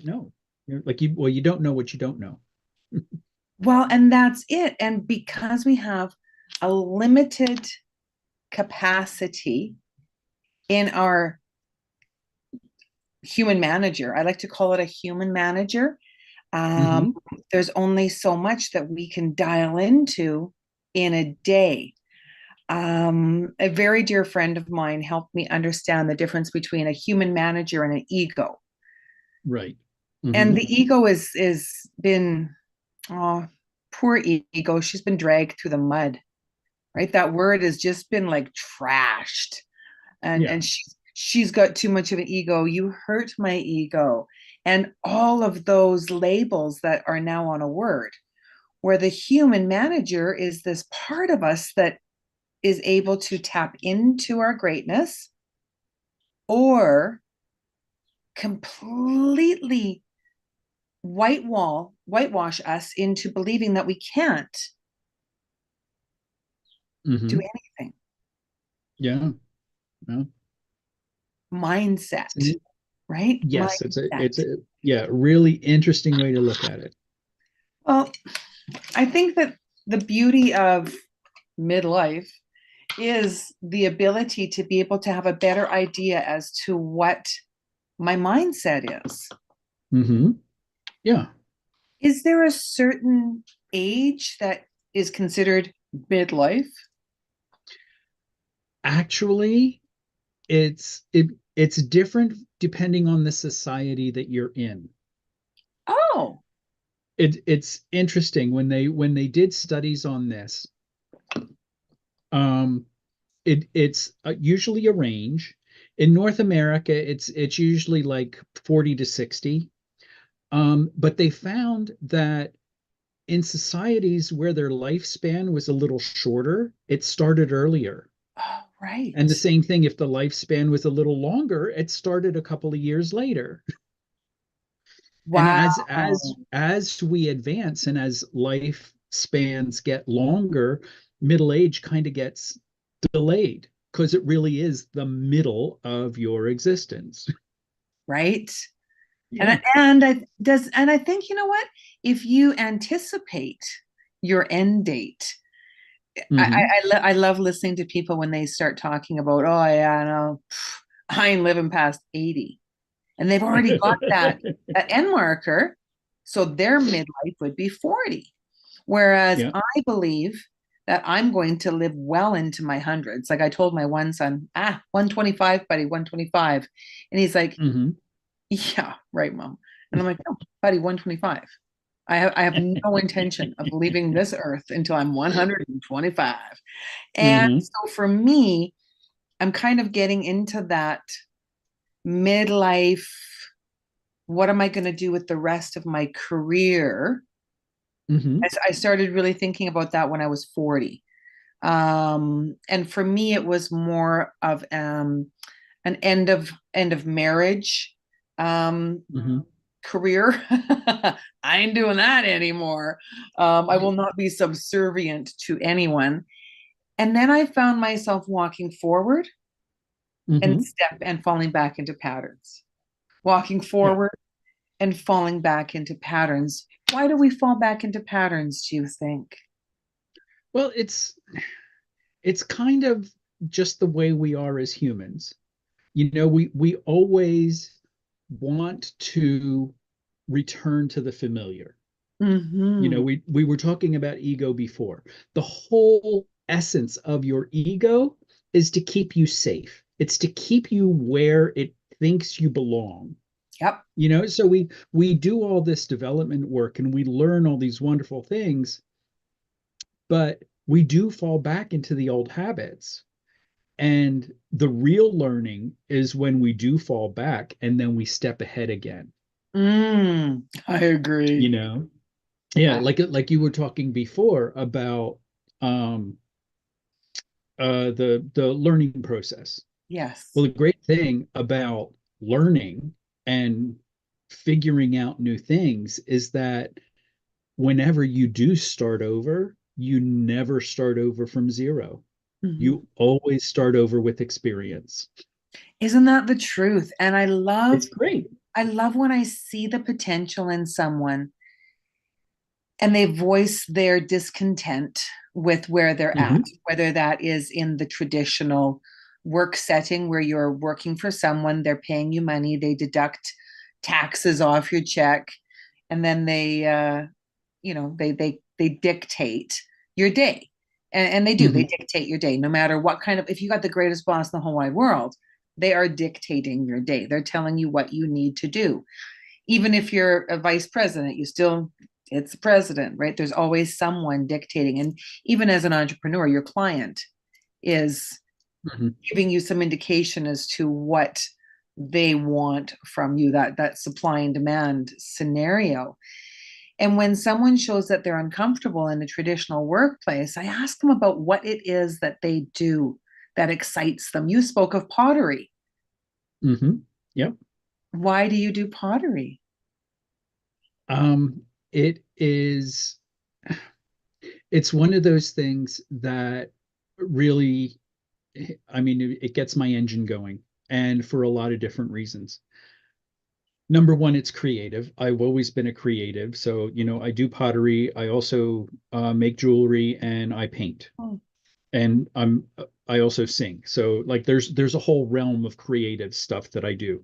know. You don't know what you don't know. Well, and that's it. And because we have a limited capacity in our human manager, I like to call it a human manager. Um, Hmm. there's only so much that we can dial into in a day. A very dear friend of mine helped me understand the difference between a human manager and an ego. Right. And Hmm. the ego is been, oh, poor ego. She's been dragged through the mud, right? That word has just been like trashed, and Yeah. she's got too much of an ego. You hurt my ego, and all of those labels that are now on a word. Where the human manager is this part of us that is able to tap into our greatness or completely whitewash us into believing that we can't do Hmm. anything. Yeah. Well, Mindset, it's right? yes, Mindset. it's a yeah, really interesting way to look at it. Well, I think that the beauty of midlife is the ability to be able to have a better idea as to what my mindset is. Hmm. Yeah. Is there a certain age that is considered midlife? Actually, it's different depending on the society that you're in. Oh, It's interesting when they did studies on this. Um, it's usually a range. In North America, it's usually like 40 to 60. But they found that in societies where their lifespan was a little shorter, it started earlier. oh, And the right. same thing, if the lifespan was a little longer, it started a couple of years later. And Wow. as we advance and as lifespans get longer, middle age kind of gets delayed because it really is the middle of your existence. Right. Yeah. And I think, you know what? If you anticipate your end date, Hmm. I love listening to people when they start talking about, oh yeah, no, I ain't living past 80. And they've already got that end marker. So their midlife would be 40. Whereas Yeah. I believe that I'm going to live well into my hundreds. Like I told my one son, 125, buddy, 125. And he's like, Hmm. yeah, right, mom. And I'm like, no, buddy, 125. I have no intention of leaving this earth until I'm 125. And Hmm. so for me, I'm kind of getting into that midlife. What am I going to do with the rest of my career? Hmm. I started really thinking about that when I was 40. And for me, it was more of an end of marriage Hmm. career. I ain't doing that anymore. I will not be subservient to anyone. And then I found myself walking forward and Hmm. step and falling back into patterns, walking Yeah. forward and falling back into patterns. Why do we fall back into patterns, do you think? Well, it's kind of just the way we are as humans. We always want to return to the familiar. Mm-hmm. We were talking about ego before. The whole essence of your ego is to keep you safe. It's to keep you where it thinks you belong. Yep. So we do all this development work and we learn all these wonderful things, but we do fall back into the old habits. And the real learning is when we do fall back and then we step ahead again, I agree. you know? Yeah, like you were talking before about um the learning process. Yes. Well, the great thing about learning and figuring out new things is that whenever you do start over, you never start over from zero. Mhm. You always start over with experience. Isn't that the truth? And It's great. I love when I see the potential in someone and they voice their discontent with where they're at, Hmm. whether that is in the traditional work setting where you're working for someone, they're paying you money, they deduct taxes off your check, and then they dictate your day. And they do, they Hmm. dictate your day, no matter what kind of, if you got the greatest boss in the whole wide world, they are dictating your day. They're telling you what you need to do. Even if you're a vice president, you still, it's the president, right? There's always someone dictating. And even as an entrepreneur, your client is Hmm. giving you some indication as to what they want from you, that supply and demand scenario. And when someone shows that they're uncomfortable in a traditional workplace, I ask them about what it is that they do that excites them. You spoke of pottery. Hmm. Yep. Why do you do pottery? It is, it's one of those things that really, I mean, it gets my engine going, and for a lot of different reasons. Number one, it's creative. I've always been a creative. So, I do pottery. I also make jewelry and I paint. Oh, And I also sing. So like there's a whole realm of creative stuff that I do.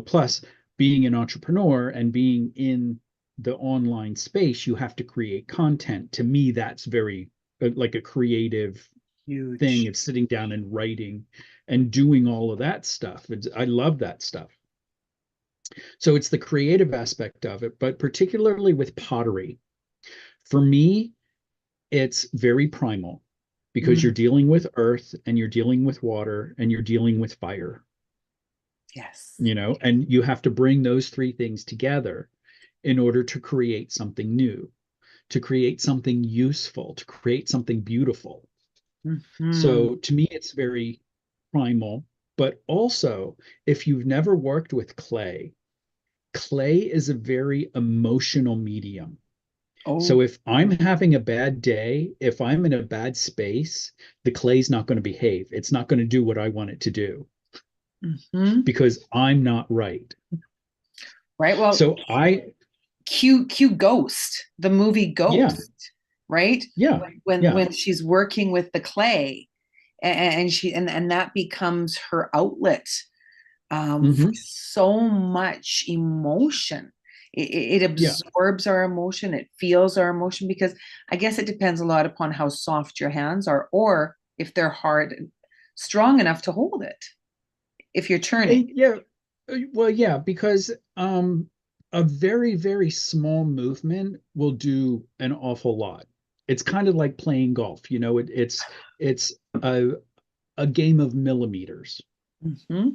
Plus being an entrepreneur and being in the online space, you have to create content. To me, that's very like a creative thing huge. of sitting down and writing and doing all of that stuff. I love that stuff. So it's the creative aspect of it, but particularly with pottery, for me, it's very primal because you're Mm, dealing with earth and you're dealing with water and you're dealing with fire, yes. and you have to bring those three things together in order to create something new, to create something useful, to create something beautiful. Hmm. So to me, it's very primal. But also, if you've never worked with clay, clay is a very emotional medium. Oh, So if I'm having a bad day, if I'm in a bad space, the clay's not going to behave. It's not going to do what I want it to do hmm, because I'm not right. right. Well, So Q Ghost, the movie yeah, Ghost, right? yeah, When yeah. she's working with the clay, and that becomes her outlet for Hmm. so much emotion. It Yeah. absorbs our emotion, it feels our emotion, because I guess it depends a lot upon how soft your hands are, or if they're hard, strong enough to hold it, if you're turning. Yeah. Well, yeah, because a very, very small movement will do an awful lot. It's kind of like playing golf, it's a, a game of millimeters. Hmm.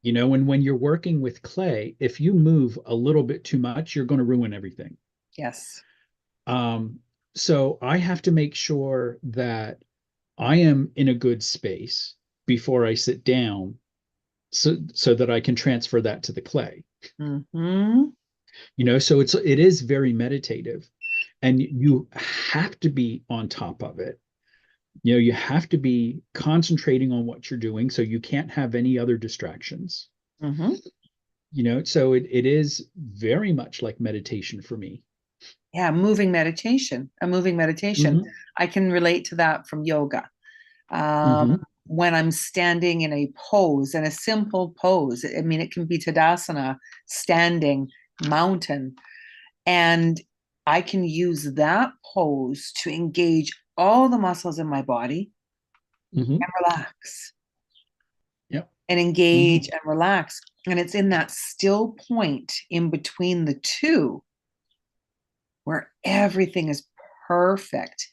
And when you're working with clay, if you move a little bit too much, you're going to ruin everything. Yes. Um, so I have to make sure that I am in a good space before I sit down so that I can transfer that to the clay. Hmm. So it is very meditative and you have to be on top of it. You have to be concentrating on what you're doing so you can't have any other distractions. Hmm. So it is very much like meditation for me. Yeah, moving meditation, a moving meditation. Hmm. I can relate to that from yoga. Hmm. When I'm standing in a pose, and a simple pose, I mean, it can be Tadasana, standing, mountain, and I can use that pose to engage all the muscles in my body Hmm. and relax Yep. and Hmm. engage and relax. And it's in that still point in between the two where everything is perfect.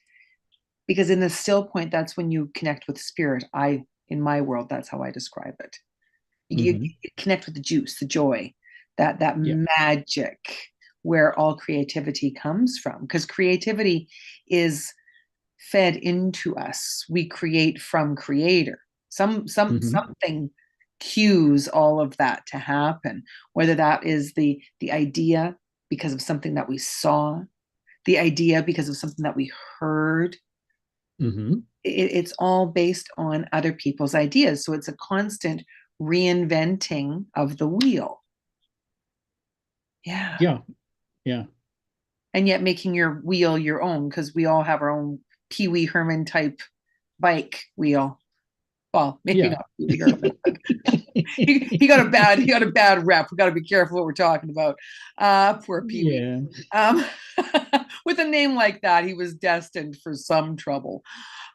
Because in the still point, that's when you connect with spirit. In my world, that's how I describe it. Hmm. You connect with the juice, the joy, that Yeah. magic where all creativity comes from. Because creativity is fed into us. We create from creator. Hmm. Something cues all of that to happen, whether that is the idea because of something that we saw, the idea because of something that we heard. Hmm. It's all based on other people's ideas. So it's a constant reinventing of the wheel. Yeah. Yeah, yeah, And yet making your wheel your own, because we all have our own Pee Wee Herman type bike wheel. Well, maybe yeah. not Pee Wee Herman, but he got a bad rep. We got to be careful what we're talking about. Poor Pee Wee. Yeah. Um, with a name like that, he was destined for some trouble.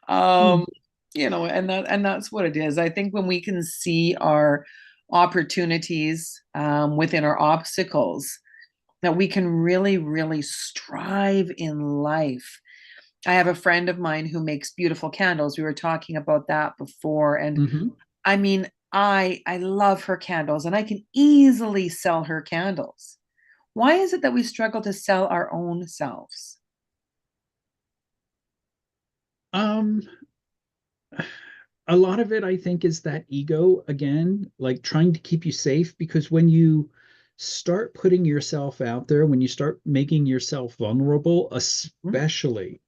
Um, Mm, and that's what it is. I think when we can see our opportunities within our obstacles, that we can really, really strive in life. I have a friend of mine who makes beautiful candles. We were talking about that before, and mhm. I mean, I love her candles, and I can easily sell her candles. Why is it that we struggle to sell our own selves? Um, a lot of it, I think, is that ego again, like trying to keep you safe, because when you start putting yourself out there, when you start making yourself vulnerable, Hmm. especially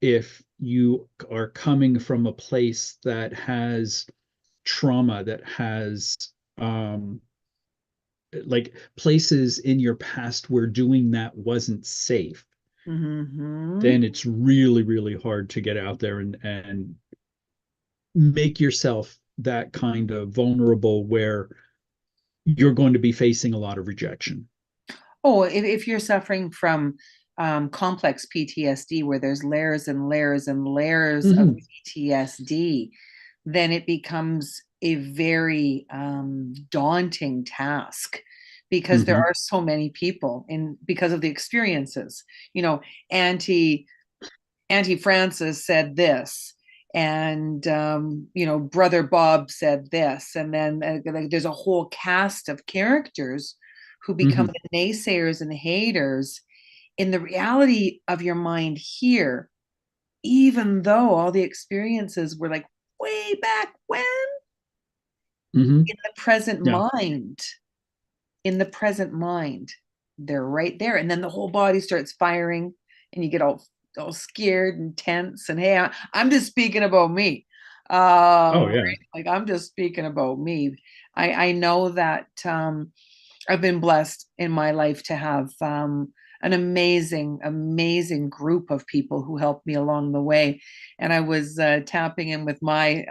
if you are coming from a place that has trauma, that has um like places in your past where doing that wasn't safe, Hmm. then it's really, really hard to get out there and make yourself that kind of vulnerable where you're going to be facing a lot of rejection. Oh, if you're suffering from complex PTSD, where there's layers and layers and layers of Hmm. PTSD, then it becomes a very daunting task because there Hmm. are so many people in because of the experiences. You know, Auntie Auntie Frances said this, and Brother Bob said this, and then like, there's a whole cast of characters who become Hmm. the naysayers and haters in the reality of your mind here, even though all the experiences were like way back when, Hmm. in the present Yeah. mind, in the present mind, they're right there. And then the whole body starts firing and you get all scared and tense. And hey, I'm just speaking about me. Oh Right? yeah. Like I'm just speaking about me. I know that I've been blessed in my life to have an amazing, amazing group of people who helped me along the way. And I was tapping in with my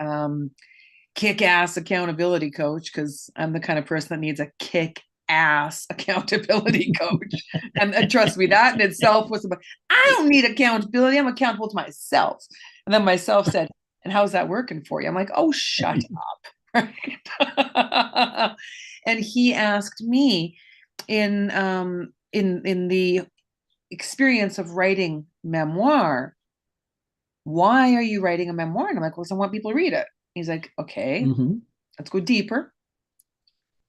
kick ass accountability coach because I'm the kind of person that needs a kick ass accountability coach. And trust me, that in itself was about, I don't need accountability. I'm accountable to myself. And then myself said, and how's that working for you? I'm like, oh, shut up. Right. And he asked me in the experience of writing memoir, why are you writing a memoir? And I'm like, well, I want people to read it. He's like, okay, Hmm. let's go deeper.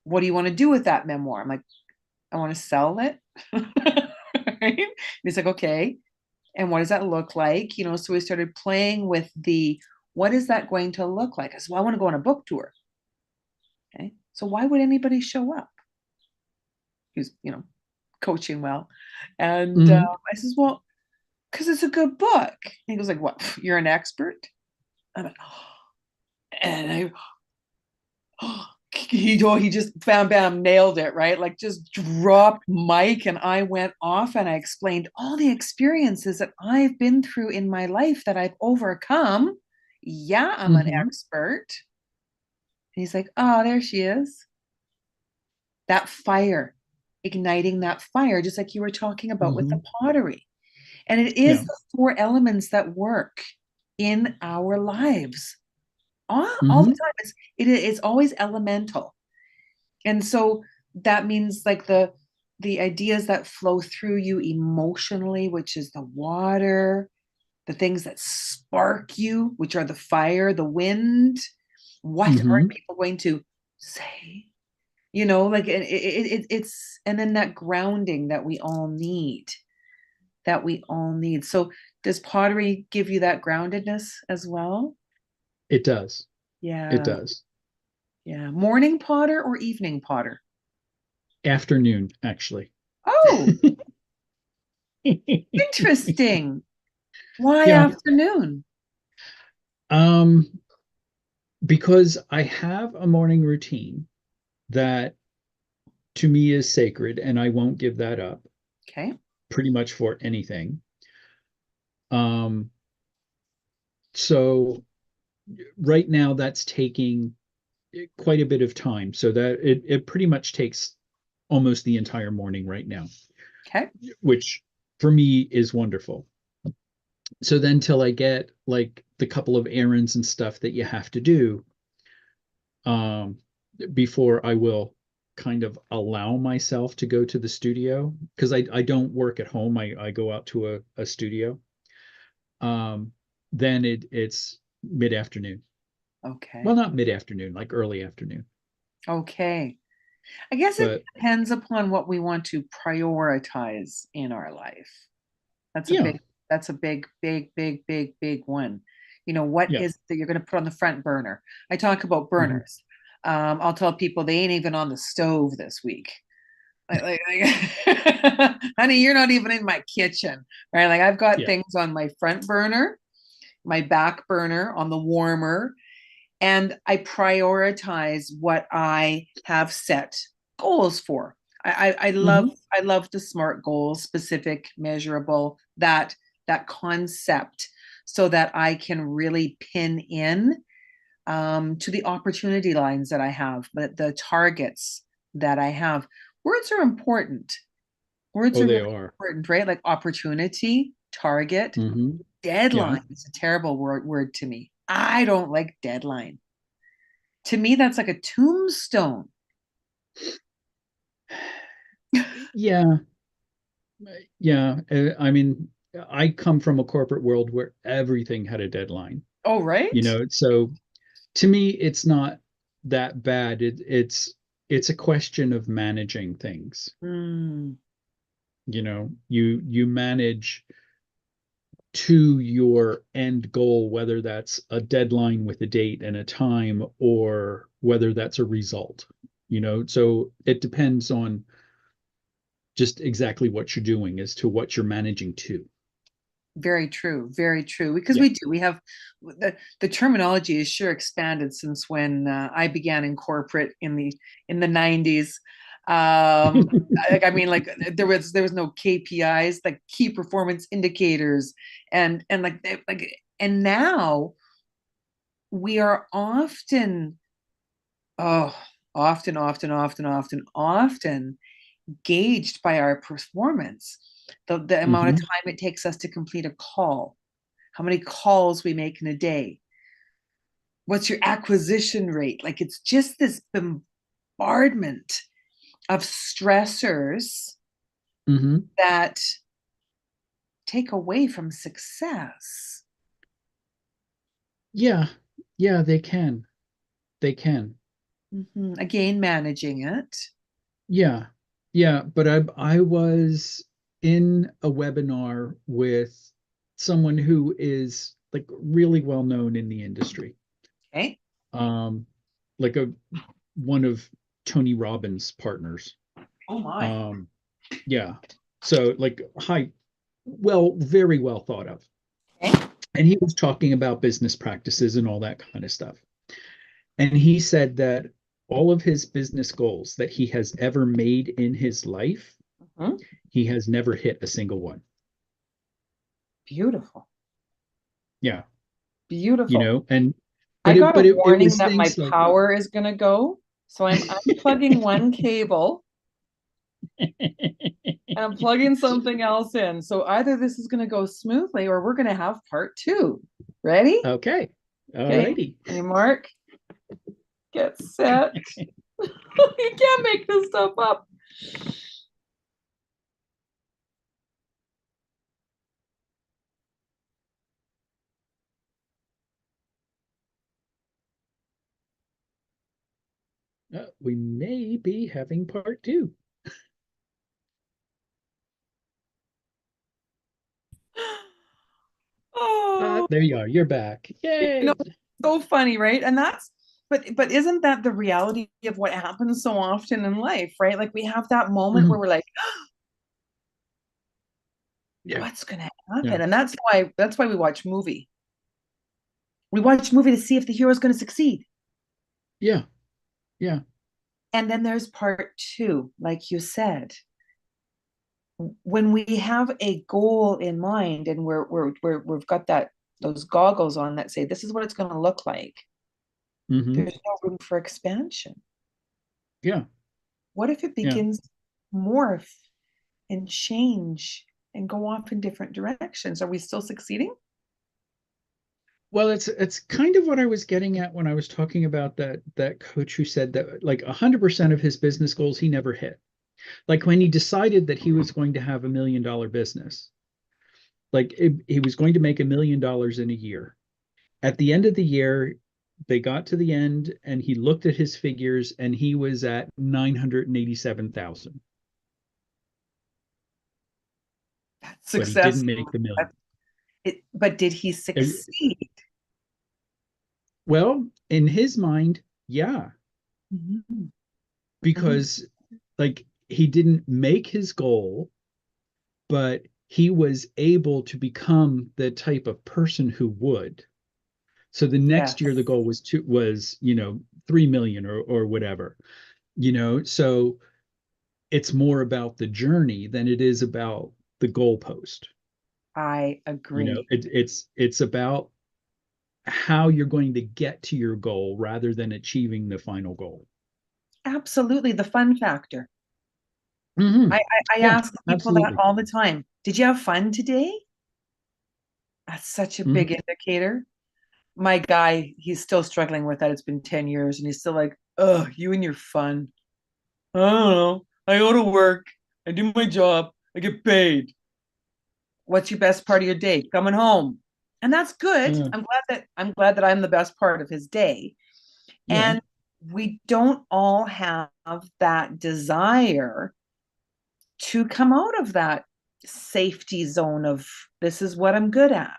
What do you want to do with that memoir? I'm like, I want to sell it. Right? And he's like, okay. And what does that look like? So we started playing with what is that going to look like? I said, well, I want to go on a book tour. Okay. So why would anybody show up? He's, coaching well. And Hmm. I says, well, because it's a good book. And he goes like, what? You're an expert? I'm like, oh. And he just bam bam nailed it, right? Like just dropped mic and I went off and I explained all the experiences that I've been through in my life that I've overcome. Yeah, I'm an Hmm. expert. And he's like, oh, there she is. That fire, igniting that fire, just like you were talking about with the Hmm. pottery. And it Yeah. is the four elements that work in our lives all the Hmm. time. It's always elemental. And so that means like the ideas that flow through you emotionally, which is the water, the things that spark you, which are the fire, the wind. What are Hmm. people going to say? Like it's and then that grounding that we all need, So does pottery give you that groundedness as well? It does. It Yeah. does. Yeah. Morning potter or evening potter? Afternoon, actually. Oh, interesting. Why Yeah. afternoon? Um, because I have a morning routine that to me is sacred, and I won't give that up Okay. pretty much for anything. Um, so right now that's taking quite a bit of time. So that it pretty much takes almost the entire morning right now, Okay. which for me is wonderful. So then till I get like the couple of errands and stuff that you have to do, um, before I will kind of allow myself to go to the studio because I don't work at home. I go out to a studio. Um, then it's mid-afternoon. Well, Okay. not mid-afternoon, like early afternoon. Okay. I guess it But depends upon what we want to prioritize in our life. That's a yeah, big, that's a big, big, big, big, big one. You know, what yeah. is it that you're going to put on the front burner? I talk about Mhm. burners. I'll tell people they ain't even on the stove this week. Honey, you're not even in my kitchen, right? Like I've got Yeah. things on my front burner, my back burner, on the warmer, and I prioritize what I have set goals for. I love Hmm. I love the SMART goals, specific, measurable, that concept, so that I can really pin in to the opportunity lines that I have, but the targets that I have. Words are important. Words Oh, are they really are. important, right? Like opportunity, target, Hmm. Yeah. deadline is a terrible word to me. I don't like deadline. To me, that's like a tombstone. Yeah. Yeah. I mean, I come from a corporate world where everything had a deadline, Oh, right? so to me, it's not that bad. It's a question of managing things. Mm, You manage to your end goal, whether that's a deadline with a date and a time, or whether that's a result. So it depends on just exactly what you're doing as to what you're managing to. very true. Very true. Because Yeah. we do. We have the terminology is sure expanded since when I began in corporate in the 90s. I mean, like there was no KPIs, like key performance indicators, and like and now we are often, oh, often gauged by our performance. The amount of Hmm. time it takes us to complete a call, how many calls we make in a day, what's your acquisition rate? Like it's just this bombardment of stressors Hmm. that take away from success. Yeah. Yeah, they can. They can. Again, managing it. Yeah. Yeah. But I was in a webinar with someone who is like really well known in the industry. Okay. Um, like a one of Tony Robbins' partners. Oh my. Um, yeah. So like very well thought of. Okay. And he was talking about business practices and all that kind of stuff. And he said that all of his business goals that he has ever made in his life, Mhm. he has never hit a single one. Beautiful. Yeah. Beautiful. And I but it got but a it warning was that my things like power is going to go. So I'm unplugging one cable and I'm plugging something else in. So either this is going to go smoothly or we're going to have part two. Ready? okay. All Okay. righty. Any mark, get set. You can't make this stuff up. We may be having part two. Oh, There you are. You're back. you know, Yay. so funny, right? And that's, but isn't that the reality of what happens so often in life, right? Like we have that moment where Mhm. we're like, Yeah. what's going to Yeah. happen? And that's why we watch movie. We watch movie to see if the hero is going to succeed. Yeah. Yeah. And then there's part two, like you said, when we have a goal in mind and we've got that those goggles on that say this is what it's going to look like, Hmm. there's no room for expansion. Yeah. What if it Yeah. begins to morph and change and go off in different directions? Are we still succeeding? Well, it's kind of what I was getting at when I was talking about that coach who said that like 100% of his business goals he never hit. Like when he decided that he was going to have $1 million business, like he was going to make $1 million in a year. At the end of the year, they got to the end and he looked at his figures and he was at 987,000, That's but he success. didn't make the million. But did he And, succeed? well, in his mind, yeah, Mm-hmm. Mm-hmm. because like he didn't make his goal, but he was able to become the type of person who would. So the next year the Yes, goal was 3 million or whatever. So it's more about the journey than it is about the goalpost. I agree. It's about how you're going to get to your goal rather than achieving the final goal. Absolutely. The fun factor. Hmm. I Yeah, ask people that absolutely. all the time. Did you have fun today? That's such a big Hmm. indicator. My guy, he's still struggling with that. It's been 10 years and he's still like, oh, you and your fun. I don't know. I go to work, I do my job, I get paid. What's your best part of your day? Coming home. And that's good. Uh, I'm glad that I'm the best part of his day. yeah. And we don't all have that desire to come out of that safety zone of this is what I'm good at.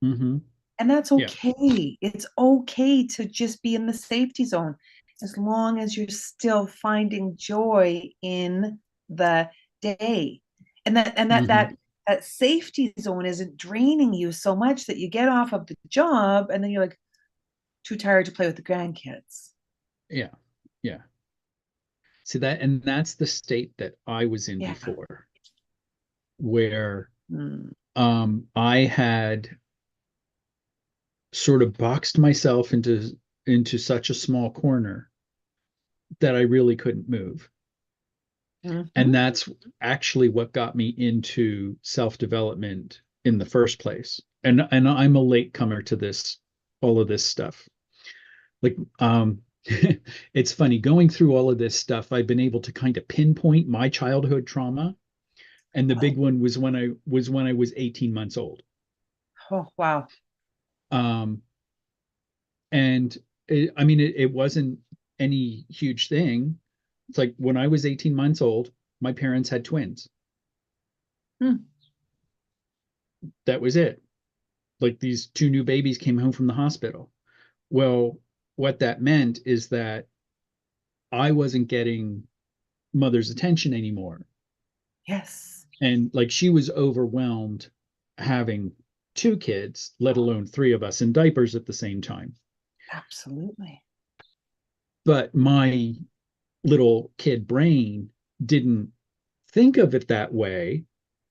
Hmm. And that's Yeah. okay. It's okay to just be in the safety zone as long as you're still finding joy in the day. And that and that Hmm. that that safety zone isn't draining you so much that you get off of the job and then you're like too tired to play with the grandkids. Yeah. Yeah. See that, and that's the state that I was in Yeah. before, where Mm. I had sort of boxed myself into such a small corner that I really couldn't move. And Mm-hmm. that's actually what got me into self-development in the first place. And I'm a late comer to all of this stuff. Like it's funny going through all of this stuff, I've been able to kind of pinpoint my childhood trauma. And the Oh, big one was when I was 18 months old. oh, wow. Um, and I mean, it wasn't any huge thing. It's like when I was 18 months old, my parents had twins. Hmm. That was it. Like these two new babies came home from the hospital. Well, what that meant is that I wasn't getting mother's attention anymore. Yes, And like she was overwhelmed having two kids, let alone three of us in diapers at the same time. absolutely. But my little kid brain didn't think of it that way.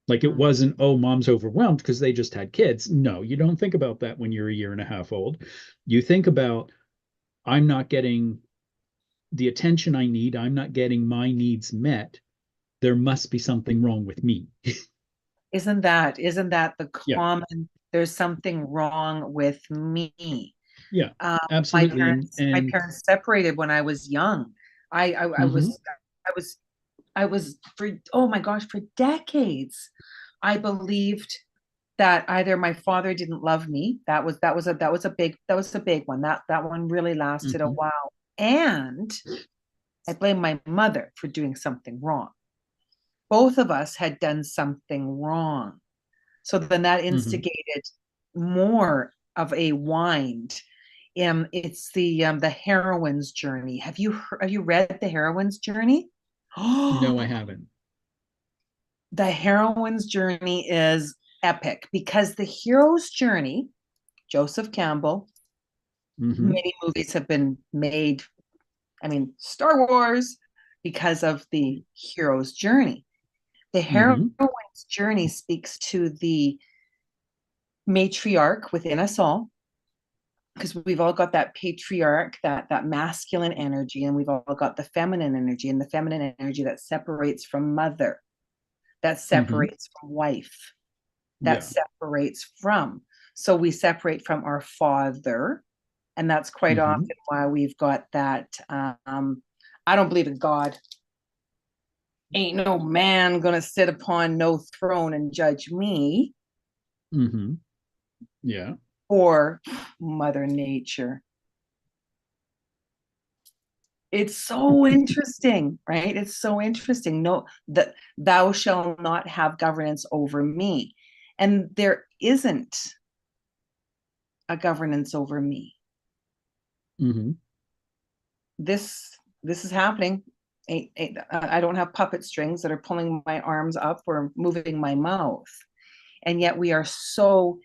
Like it Mm. wasn't, oh, mom's overwhelmed because they just had kids. No, you don't think about that when you're a year and a half old. You think about, I'm not getting the attention I need. I'm not getting my needs met. There must be something wrong with me. Isn't that the Yeah. common, there's something wrong with me. Yeah. Um, my Absolutely. And, parents, my and, parents separated when I was young. I mhm, was, I was for, oh my gosh, for decades, I believed that either my father didn't love me. That was a big one. That one really lasted a mhm, while. And I blame my mother for doing something wrong. Both of us had done something wrong. So then that mhm. instigated more of a wind. It's the heroine's journey. Have you read the heroine's journey? No, Oh, I haven't. the heroine's journey is epic because the hero's journey, Joseph Campbell, Hmm. many movies have been made I mean, Star Wars, because of the hero's journey. The heroine's Mm-hmm. journey speaks to the matriarch within us all, because we've all got that patriarch, that masculine energy, and we've all got the feminine energy, and the feminine energy that separates from mother, that Mm-hmm. separates from wife, that Yeah. separates from. So we separate from our father, and that's quite Mm-hmm. often why we've got that. I don't believe in God. Ain't no man gonna sit upon no throne and judge me, Mm-hmm. Yeah. or Mother Nature. It's so interesting, right? It's so interesting. No, that thou shall not have governance over me. And there isn't a governance over me. Mm-hmm. This is happening. I don't have puppet strings that are pulling my arms up or moving my mouth. And yet we are so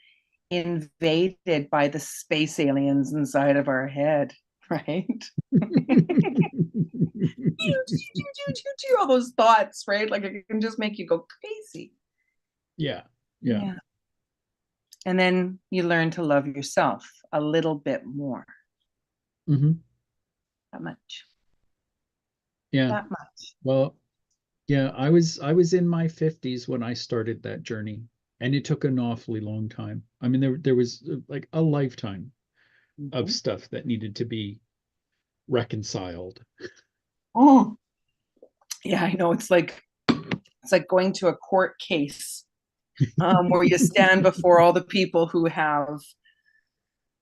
invaded by the space aliens inside of our head, right? All those thoughts, right? Like it can just make you go crazy. Yeah. Yeah. Yeah. And then you learn to love yourself a little bit more. Mm-hmm. That much. Yeah. That much. Well, yeah, I was in my 50s when I started that journey, and it took an awfully long time. I mean, there was like a lifetime of Mm-hmm. stuff that needed to be reconciled. Oh, yeah, I know. It's like going to a court case, where you stand before all the people who have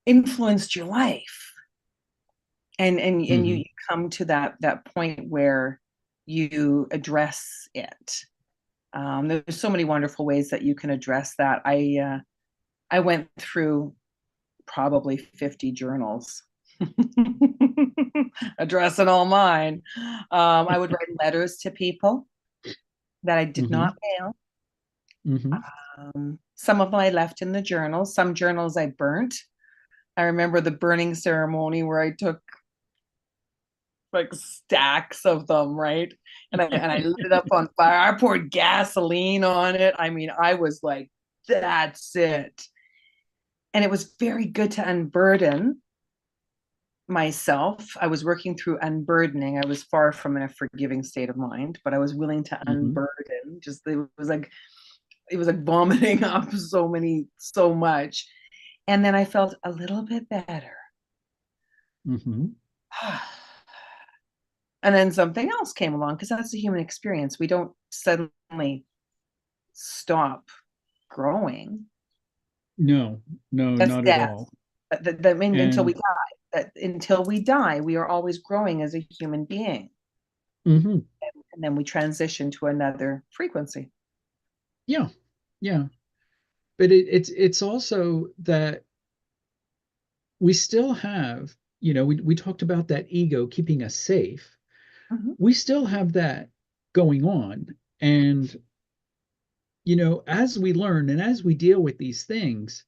influenced your life, and you Hmm. come to that point where you address it. There's so many wonderful ways that you can address that. I went through probably 50 journals addressing all mine. I would write letters to people that I did Hmm. not mail. Hmm. Some of them I left in the journals. Some journals I burnt. I remember the burning ceremony where I took like stacks of them, right? And I lit it up on fire. I poured gasoline on it. I mean, I was like, that's it. And it was very good to unburden myself. I was working through unburdening. I was far from in a forgiving state of mind, but I was willing to Hmm. unburden. Just it was like vomiting up so much. And then I felt a little bit better. Hmm. And then something else came along, because that's a human experience. We don't suddenly stop growing. No, no, That's not at death. all. That mean, until we And die. Until we die, we are always growing as a human being, hmm. and then we transition to another frequency. Yeah, yeah. But it's also that we still have, we talked about that ego keeping us safe. Mhm. We still have that going on. And, as we learn and as we deal with these things,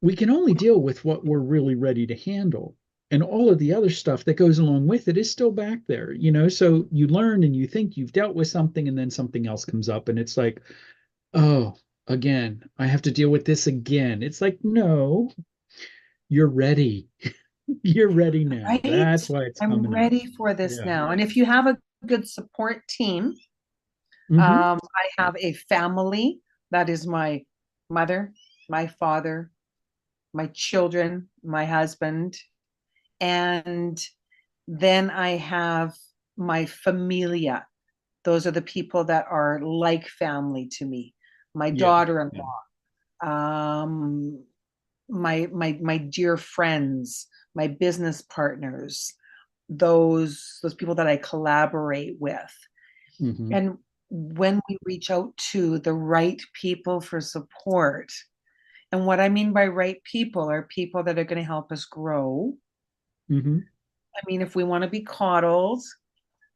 we can only deal with what we're really ready to handle. And all of the other stuff that goes along with it is still back there. So you learn and you think you've dealt with something, and then something else comes up, and it's like, oh, again, I have to deal with this again. It's like, no, you're ready. You're ready now. Right? That's why it's I'm coming up. ready for this Yeah. now. And if you have a good support team, Hmm. I have a family that is my mother, my father, my children, my husband, and then I have my familia. Those are the people that are like family to me. My Yeah. Yeah. daughter-in-law, my dear friends, my business partners, those people that I collaborate with. Hmm. And when we reach out to the right people for support, and what I mean by right people are people that are going to help us grow. Hmm. I mean, if we want to be coddled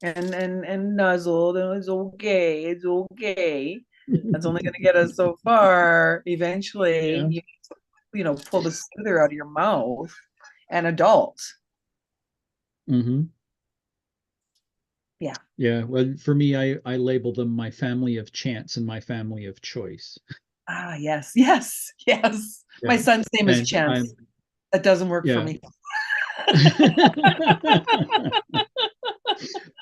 and nuzzled, and it's okay, it's okay. That's only going to get us so far. Eventually, Yeah. you pull the soother out of your mouth and adult. Hmm. Yeah. Yeah. Well, for me, I label them my family of chance and my family of choice. Ah, yes, yes, yes. My Yeah. son's name is And Chance. I'm, That doesn't work for yeah. me.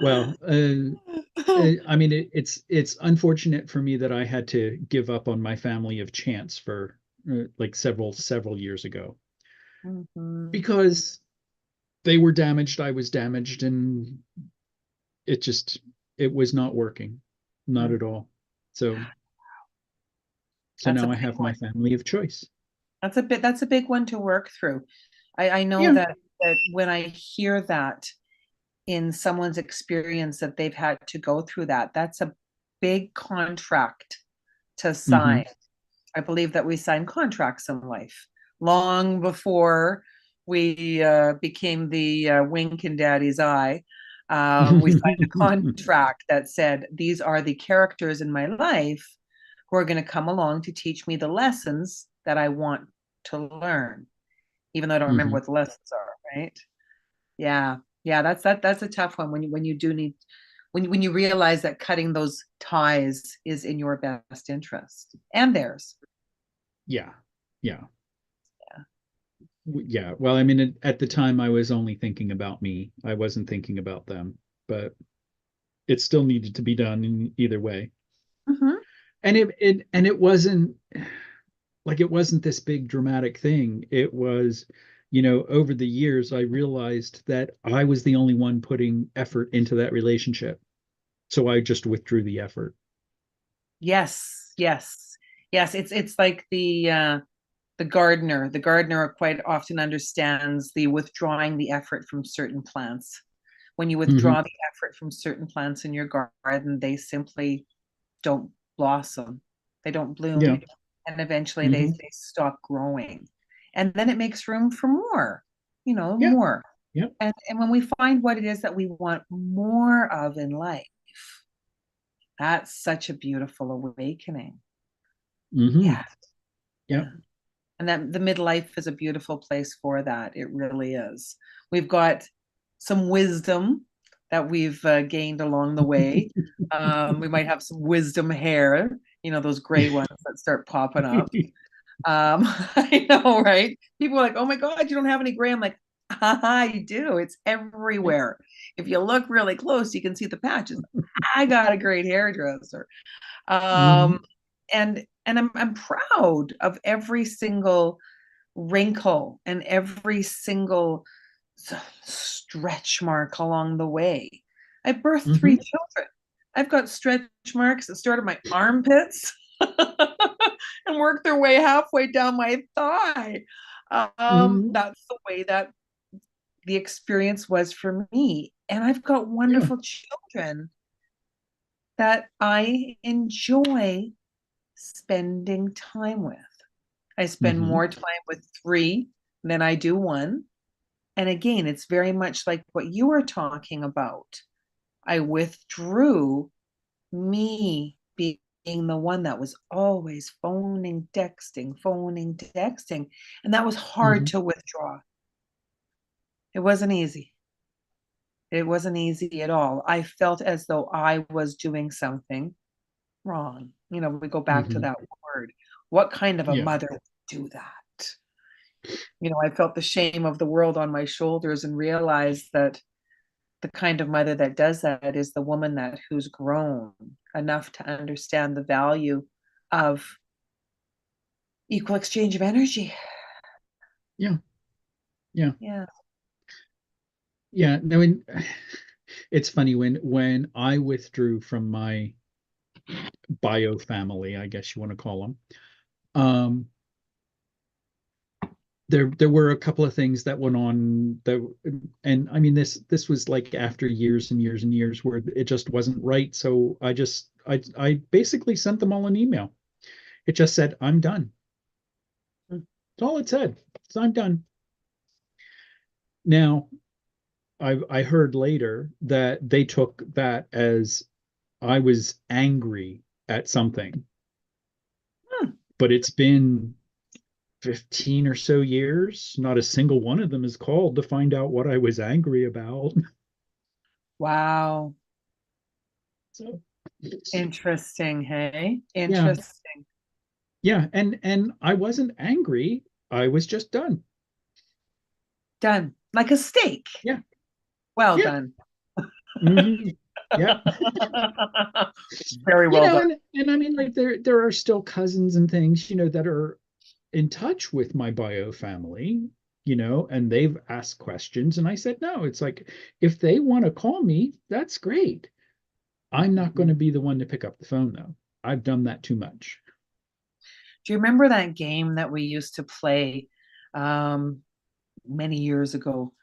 Well, I mean, it's unfortunate for me that I had to give up on my family of chance for like several years ago Mhm. because they were damaged, I was damaged, and it just it was not working, not Mm. at all. So That's a now I big have one. my family of choice. That's a big one to work through. I know Yeah. that when I hear that in someone's experience that they've had to go through that, that's a big contract to Hmm. sign. I believe that we sign contracts in life long before we became the wink in daddy's eye. We signed a contract that said, these are the characters in my life who are going to come along to teach me the lessons that I want to learn, even though I don't remember Hmm. what the lessons are, right? Yeah. Yeah, that's a tough one when you do need when you realize that cutting those ties is in your best interest and theirs. Yeah. Yeah. Yeah. Yeah. Well, I mean, at the time, I was only thinking about me. I wasn't thinking about them, but it still needed to be done in either way. Mhm. And it wasn't like it wasn't this big dramatic thing. It was, over the years, I realized that I was the only one putting effort into that relationship. So I just withdrew the effort. Yes, yes, yes. It's like the gardener. The gardener quite often understands the withdrawing the effort from certain plants. When you Hmm. withdraw the effort from certain plants in your garden, they simply don't blossom. They don't Yeah. bloom, and eventually Hmm. they stop growing. And then it makes room for more, Yeah. more. Yeah. And when we find what it is that we want more of in life, that's such a beautiful awakening. Hmm. Yeah, Yeah. yeah. And that the midlife is a beautiful place for that. It really is. We've got some wisdom that we've gained along the way. We might have some wisdom hair, those gray ones that start popping up. I know, right? People are like, oh my God, you don't have any gray. I'm like, I do. It's everywhere. If you look really close, you can see the patches. I got a great hairdresser. Hmm. Um, and I'm proud of every single wrinkle and every single stretch mark along the way. I birthed three Hmm. children. I've got stretch marks that start at my armpits and work their way halfway down my thigh. Hmm. That's the way that the experience was for me. And I've got Yeah. wonderful children that I enjoy spending time with. I spend Hmm. more time with three than I do one. And again, it's very much like what you were talking about. I withdrew me being the one that was always phoning, texting. And that was hard Hmm. to withdraw. It wasn't easy. It wasn't easy at all. I felt as though I was doing something wrong. We go back to Hmm. that word. What kind of a Yeah. mother would do that? I felt the shame of the world on my shoulders and realized that the kind of mother that does that is the woman that who's grown enough to understand the value of equal exchange of energy. Yeah. Yeah. Yeah. Yeah. No, and it's funny when I withdrew from my bio family, I guess you want to call them. Um, there were a couple of things that went on and I mean this was like after years and years and years where it just wasn't right. So I basically sent them all an email. It just said, I'm done. That's all it said. So I'm done. Now I heard later that they took that as I was angry at something, Hmm. but it's been 15 or so years. Not a single one of them is called to find out what I was angry about. Wow. So Interesting. Hey, yeah, interesting. yeah, and I wasn't angry. I was just done. Done like a steak. Yeah, Well yeah. done. Yep. Very well done. And I mean, like there are still cousins and things, that are in touch with my bio family, and they've asked questions, and I said no. It's like if they want to call me, that's great. I'm not going to Mhm. be the one to pick up the phone though. I've done that too much. Do you remember that game that we used to play um, many years ago,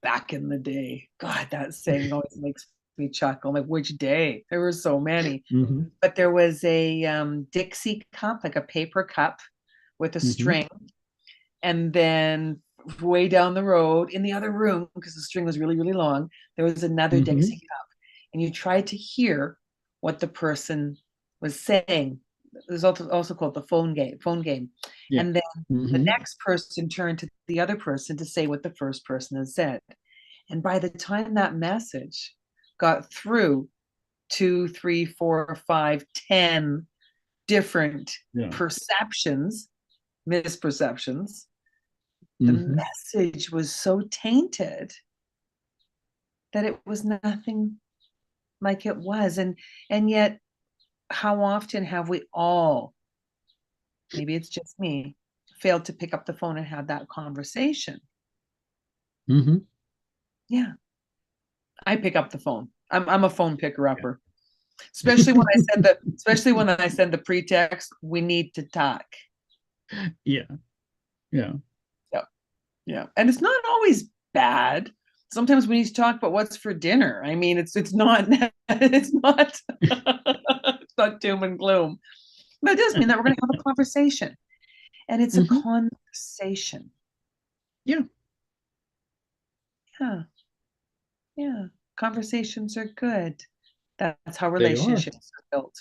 back in the day? God, that saying always makes me chuckle. Like, which day? There were so many. Hmm. But there was a Dixie cup, like a paper cup with a Hmm. string. And then way down the road in the other room, because the string was really, really long, there was another Hmm. Dixie cup. And you tried to hear what the person was saying. It was also called the phone game. Yeah. And then the Hmm. next person turned to the other person to say what the first person had said. And by the time that message got through 2, 3, 4, 5, 10 different Yeah. perceptions, misperceptions, the Hmm. message was so tainted that it was nothing like it was. And yet, how often have we all, maybe it's just me, failed to pick up the phone and have that conversation? Hmm. Yeah, I pick up the phone. I'm a phone picker Yeah. upper. Especially when I send the pretext, we need to talk. Yeah. Yeah. Yeah. Yeah. And it's not always bad. Sometimes we need to talk about what's for dinner. I mean, it's not it's not it's not doom and gloom. But it does mean that we're gonna have a conversation. And it's a Hmm. conversation. Yeah. Yeah. Yeah. Conversations are good. That's how They are. relationships are built.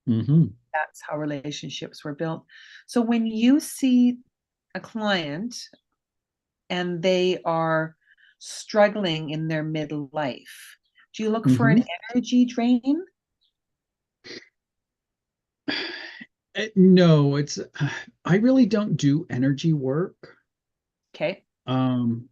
Hmm. That's how relationships were built. So when you see a client and they are struggling in their midlife, do you look for an Hmm. energy drain? No, I really don't do energy work. Okay. Um,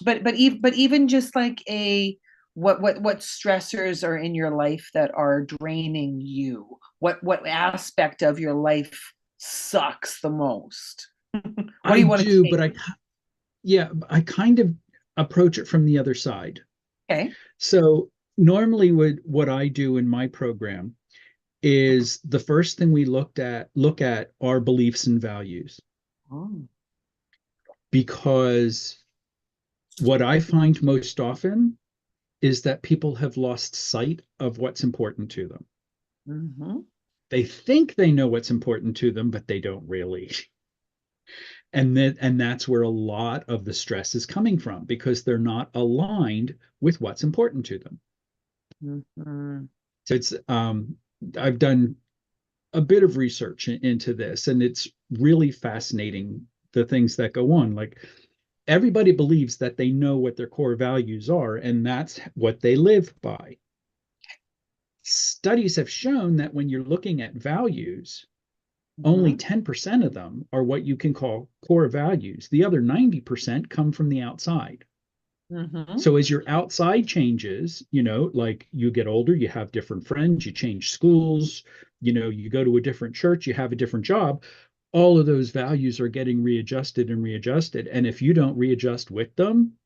But even just like a what stressors are in your life that are draining you? What aspect of your life sucks the most? What do I you want to do, change? but yeah, I kind of approach it from the other side. Okay. So normally what I do in my program is the first thing we look at our beliefs and values, Oh. because what I find most often is that people have lost sight of what's important to them. Hmm. They think they know what's important to them, but they don't really. And that's where a lot of the stress is coming from, because they're not aligned with what's important to them. Hmm. So I've done a bit of research into this, and it's really fascinating the things that go on. Like everybody believes that they know what their core values are, and that's what they live by. Studies have shown that when you're looking at values, only Hmm. 10% of them are what you can call core values. The other 90% come from the outside. Hmm. So as your outside changes, like you get older, you have different friends, you change schools, you go to a different church, you have a different job, all of those values are getting readjusted and readjusted. And if you don't readjust with them,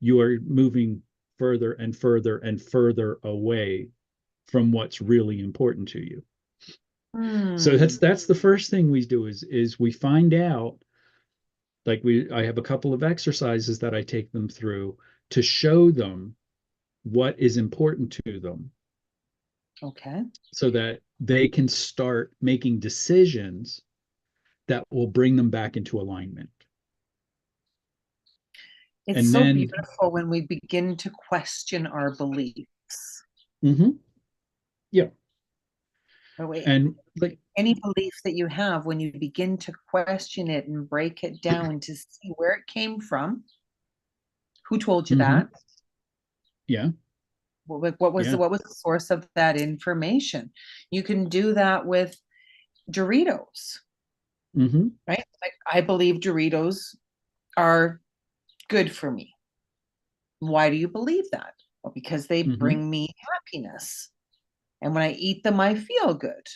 you are moving further and further and further away from what's really important to you. So Hmm. that's the first thing we do is we find out, like I have a couple of exercises that I take them through to show them what is important to them, Okay. so that they can start making decisions that will bring them back into alignment. It's And so then, beautiful when we begin to question our beliefs. mhm, yeah, And like, Any belief that you have, when you begin to question it and break it down to see where it came from, who told you mhm, that, yeah, yeah, what was the source of that information? You can do that with Doritos, mhm, right? Like, I believe Doritos are good for me. Why do you believe that? Well, because they mhm, bring me happiness. And when I eat them, I feel good.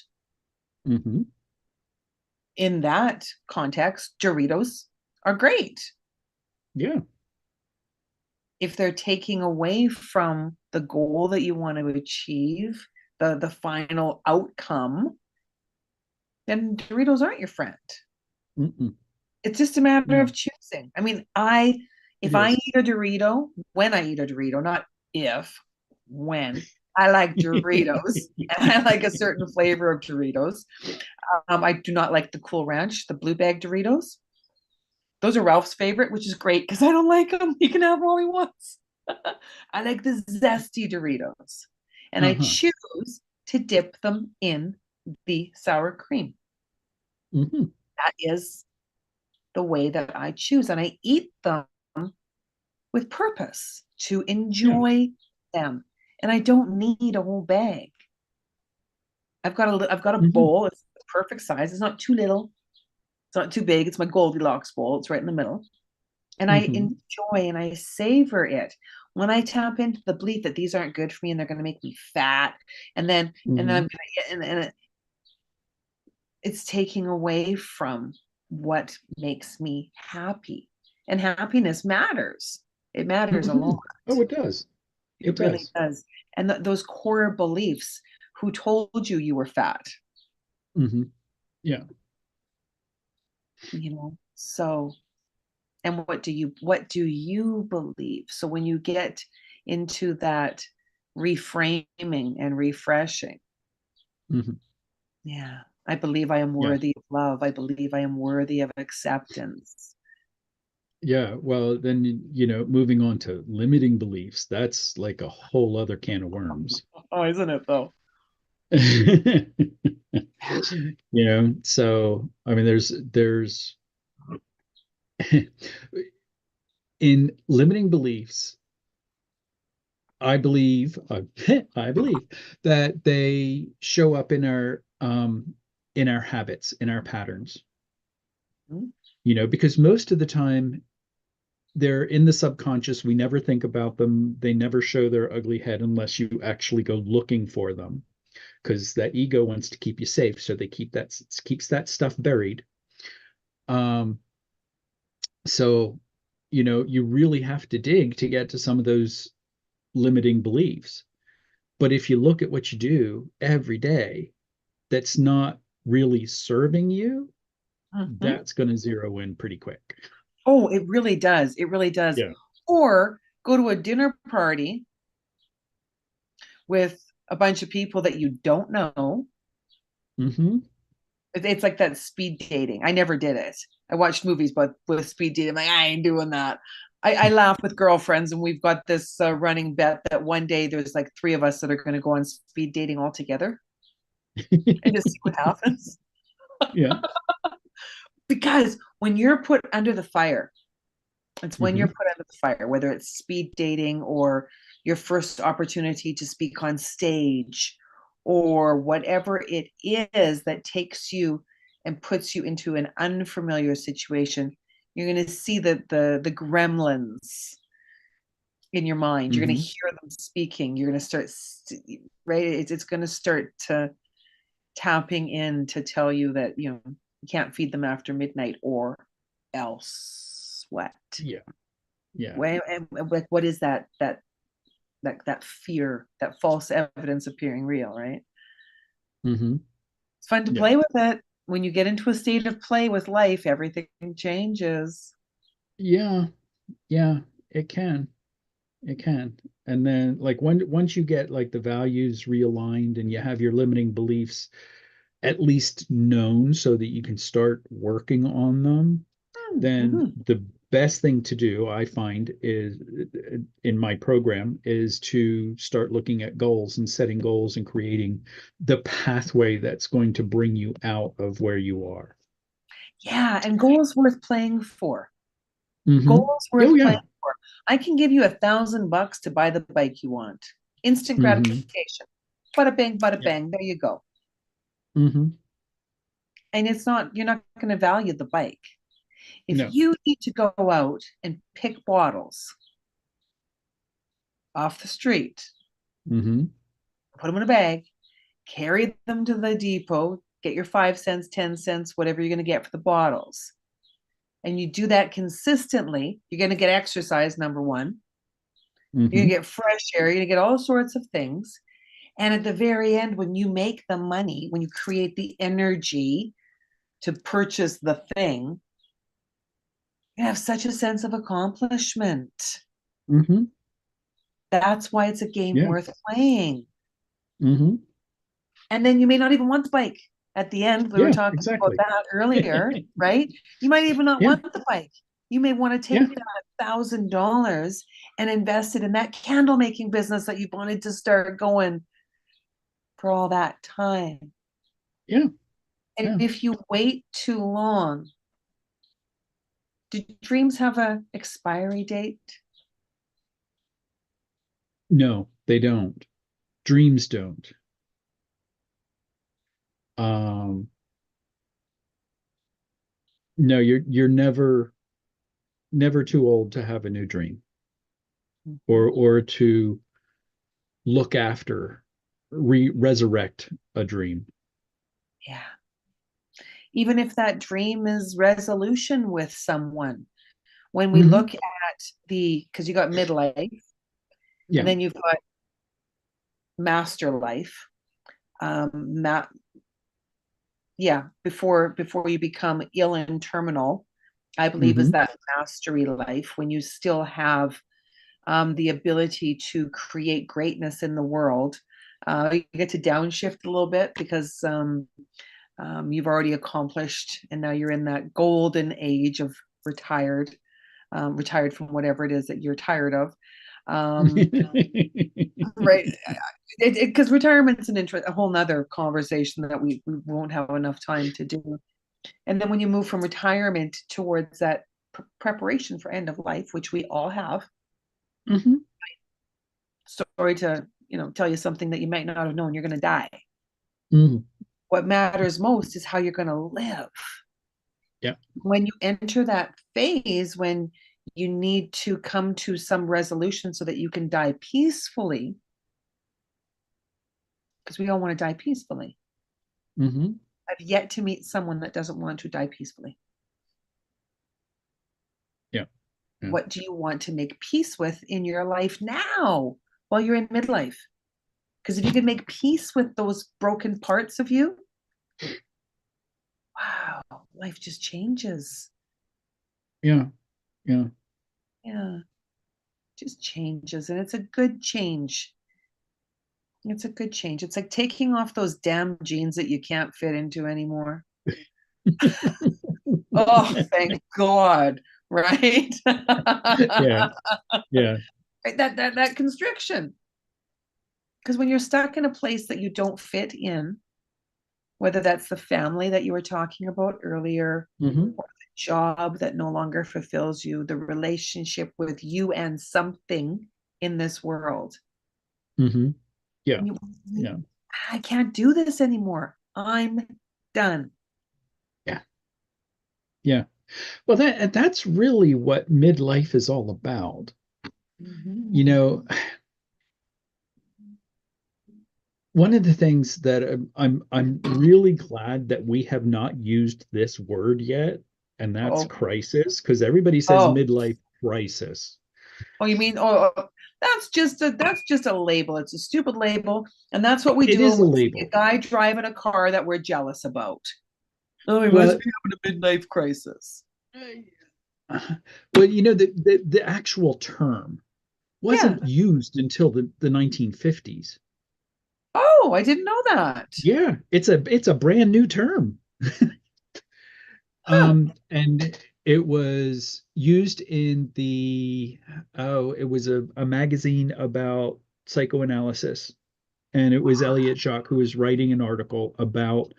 mhm, In that context, Doritos are great. yeah, If they're taking away from the goal that you want to achieve, the final outcome, then Doritos aren't your friend. mm-mm, It's just a matter yeah, of choosing. I mean, I it if I is. eat a Dorito, when I eat a Dorito, not if, when I like Doritos and I like a certain flavor of Doritos. I do not like the Cool Ranch, the blue bag Doritos. Those are Ralph's favorite, which is great because I don't like them. He can have them all he wants. I like the zesty Doritos. And I Uh-huh. choose to dip them in the sour cream. Hmm. That is the way that I choose. And I eat them with purpose to Yeah. enjoy them. And I don't need a whole bag. I've got a Hmm. bowl. It's the perfect size. It's not too little. It's not too big. It's my Goldilocks bowl. It's right in the middle. And I Hmm. enjoy and I savor it. When I tap into the belief that these aren't good for me and they're going to make me fat, and then I'm Hmm. going to get, and it's taking away from what makes me happy. And happiness matters. It matters a Hmm. lot. Oh, it does. It It really does. does. And those core beliefs, who told you you were fat, Hmm. Yeah. So, and what do you believe? So when you get into that reframing and refreshing, Hmm. yeah, I believe I am Yeah. worthy of love. I believe I am worthy of acceptance. Yeah. Well, then, moving on to limiting beliefs, that's like a whole other can of worms. Oh, isn't it though? So I mean, there's in limiting beliefs, I believe that they show up in our habits, in our patterns, Mhm. because most of the time they're in the subconscious. We never think about them. They never show their ugly head unless you actually go looking for them, because that ego wants to keep you safe, so they keeps that stuff buried. Um, so you really have to dig to get to some of those limiting beliefs. But if you look at what you do every day that's not really serving you, Mhm. that's going to zero in pretty quick. Oh, it really does. It really does. Yeah. Or go to a dinner party with a bunch of people that you don't know. Hmm. It's like that speed dating. I never did it. I watched movies, but with speed dating, I'm like, I ain't doing that. I laugh with girlfriends, and we've got this running bet that one day there's like three of us that are going to go on speed dating all together and just see what happens. Yeah. Because when you're put under the fire, it's when you're Hmm. put under the fire, whether it's speed dating or your first opportunity to speak on stage or whatever it is that takes you and puts you into an unfamiliar situation, you're going to see the gremlins in your mind. You're going to Hmm. hear them speaking. You're going to start, right? It's going to start to tapping in to tell you that, you can't feed them after midnight or else what? Yeah. Yeah. Like, what is that fear, that false evidence appearing real, right? Hmm. It's fun to Yeah. play with it. When you get into a state of play with life, everything changes. Yeah. Yeah. It can. It can. And then like once you get like the values realigned and you have your limiting beliefs at least known so that you can start working on them, then Mm-hmm. best thing to do, I find, is in my program is to start looking at goals and setting goals and creating the pathway that's going to bring you out of where you are. Yeah, and goals worth playing for. Mm-hmm. Goals Oh worth playing yeah. for. I can give you $1,000 to buy the bike you want. Instant Mm-hmm. gratification. Bada Yeah. bang, there you go. Mm-hmm. And you're not going to value the bike. If No. you need to go out and pick bottles off the street, Mm-hmm. put them in a bag, carry them to the depot, get your 5 cents, 10 cents, whatever you're going to get for the bottles. And you do that consistently, you're going to get exercise, number one. You're going Mm-hmm. to get fresh air. You're going to get all sorts of things. And at the very end, when you make the money, when you create the energy to purchase the thing, you have such a sense of accomplishment. Mm-hmm. That's why it's a game Yeah. worth playing. Mm-hmm. And then you may not even want the bike at the end. We were Yeah, talking about exactly. that earlier, right? You might even not Yeah. want the bike. You may want to Yeah. take that $1,000 and invest it in that candle making business that you wanted to start going for all that time. Yeah. And Yeah. if you wait too long, do dreams have a expiry date? No, they don't. Dreams don't. Um, no, you're never too old to have a new dream Mhm. or to look after, resurrect a dream. Yeah. Even if that dream is resolution with someone, when we Hmm. look at because you got midlife and Yeah. then you've got master life, um, ma- yeah, before you become ill and terminal, I believe is Hmm. that mastery life when you still have the ability to create greatness in the world. You get to downshift a little bit because you've already accomplished, and now you're in that golden age of retired, retired from whatever it is that you're tired of. Um, right. Because retirement's a whole nother conversation that we won't have enough time to do. And then when you move from retirement towards that preparation for end of life, which we all have, Hmm. sorry to tell you something that you might not have known, you're going to die. Hmm. What matters most is how you're going to live. Yeah. When you enter that phase, when you need to come to some resolution so that you can die peacefully, because we all want to die peacefully. Hmm. I've yet to meet someone that doesn't want to die peacefully. Yeah. Yeah. What do you want to make peace with in your life now while you're in midlife? Because if you can make peace with those broken parts of you, wow, life just changes. Yeah. Yeah. Yeah, just changes. And it's a good change. It's a good change. It's like taking off those damn jeans that you can't fit into anymore. Oh, thank God. Right? Yeah. Yeah. Right, that constriction. Because when you're stuck in a place that you don't fit in, whether that's the family that you were talking about earlier, Hmm. or the job that no longer fulfills you, the relationship with you and something in this world. Hmm. Yeah. And Yeah. I can't do this anymore. I'm done. Yeah. Yeah. Well, that's really what midlife is all about. Mhm. You know, one of the things that I'm really glad that we have not used this word yet, and that's Oh, crisis, because everybody says oh, midlife crisis. oh, you mean, that's just a label. It's a stupid label. And that's what we It do when is a we see a label. guy driving a car that we're jealous about. Oh, he must Well, be having a midlife crisis. well, the actual term Yeah. wasn't used until the 1950s. Oh, I didn't know that. Yeah, it's a brand new term. Huh. And It was used in it was a magazine about psychoanalysis. And it was Elliot Jacques who was writing an article about,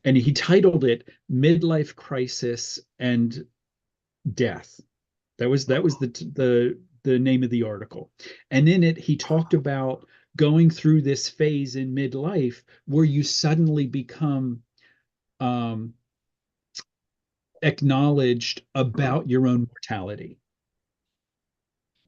and he titled it Midlife Crisis and Death. That was the name of the article. And in it, he talked about going through this phase in midlife where you suddenly become um, acknowledged about your own mortality.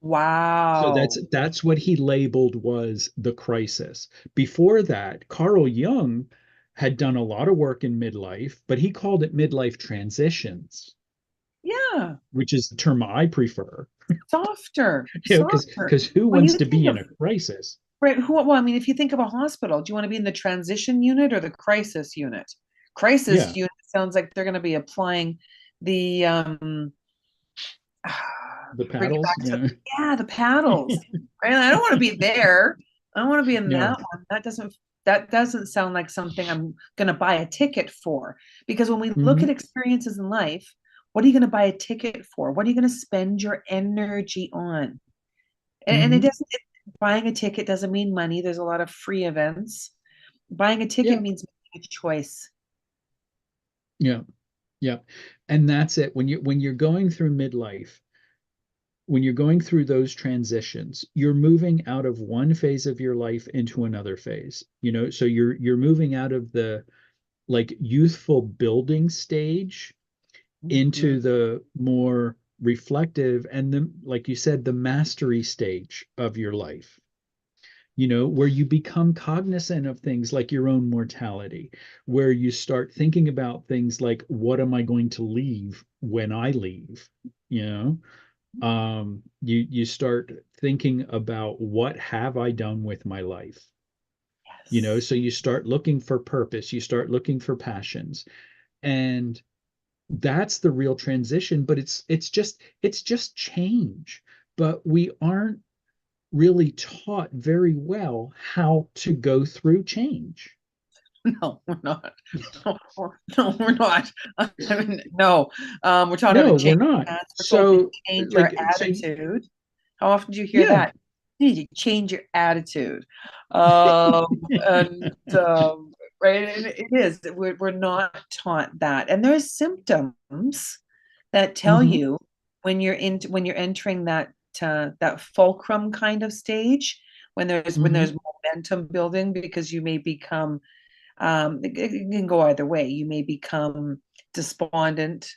So Wow. that's what he labeled was the crisis. Before that, Carl Jung had done a lot of work in midlife, but he called it midlife transitions, Yeah. which is the term I prefer. Softer, softer. Because who When wants you to think be in of, a crisis? right, who, well, I mean, if you think of a hospital, do you want to be in the transition unit or the crisis unit? Crisis Yeah, unit sounds like they're going to be applying the the bring it paddles. back to, Yeah, yeah, the paddles. Right? I don't want to be there. I don't want to be in no. that one. That doesn't sound like something I'm going to buy a ticket for. Because when we look Hmm. at experiences in life, what are you going to buy a ticket for? What are you going to spend your energy on? And Hmm. buying a ticket doesn't mean money. There's a lot of free events. Buying a ticket Yeah, means making a choice. yeah, yeah. And that's it. When you're going through midlife, when you're going through those transitions, you're moving out of one phase of your life into another phase. So you're moving out of the like youthful building stage Mhm. into the more reflective and the like you said the mastery stage of your life, where you become cognizant of things like your own mortality, where you start thinking about things like what am I going to leave when I leave, you know you start thinking about what have I done with my life, Yes. so you start looking for purpose, you start looking for passions, and that's the real transition. But it's just change, but we aren't really taught very well how to go through change. No, we're not. No, no, we're not. I mean, no, we're taught how to No, we're change not. plans. We're told to So change our like so attitude. How often do you hear yeah. that? You need to change your attitude. And right, and it is. We're not taught that. And there's symptoms that tell Hmm. you when you're entering that fulcrum kind of stage, when there's Hmm. momentum building, because you may become it can go either way. You may become despondent,